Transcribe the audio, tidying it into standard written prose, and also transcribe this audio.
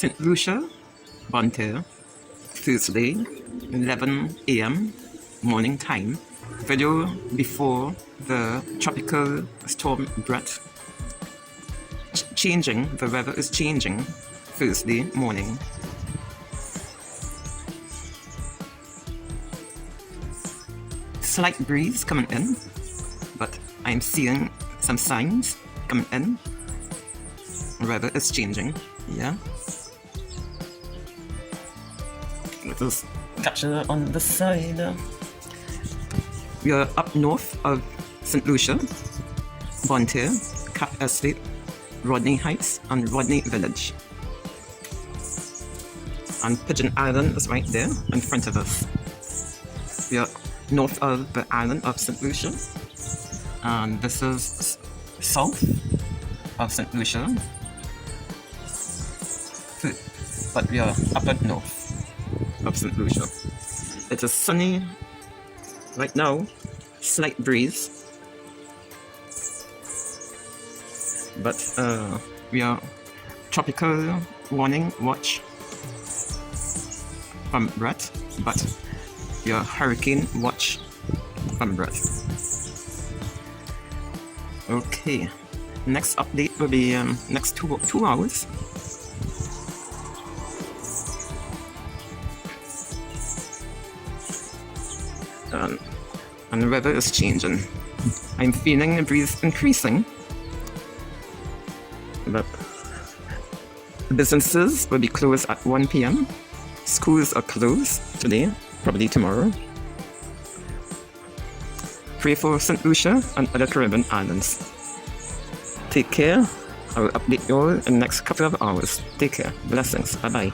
St. Lucia, Bonter, Thursday, 11 a.m. morning time. Video before the tropical storm Bret. Changing, the weather is changing Thursday morning. Slight breeze coming in, but I'm seeing some signs coming in. The weather is changing, yeah. Let us capture on the side. We are up north of St. Lucia, Bonter, Cap Estate, Rodney Heights, and Rodney Village. And Pigeon Island is right there in front of us. We are north of the island of St. Lucia, and this is south of St. Lucia, but we are up at north of St. Lucia. It is sunny right now, slight breeze, but we are tropical warning watch from Bret, but we are hurricane watch from Bret. Okay, next update will be next two hours. And the weather is changing. I'm feeling the breeze increasing, but businesses will be closed at 1 p.m. Schools are closed today, probably tomorrow. Pray for St. Lucia and other Caribbean islands. Take care. I will update you all in the next couple of hours. Take care. Blessings. Bye-bye.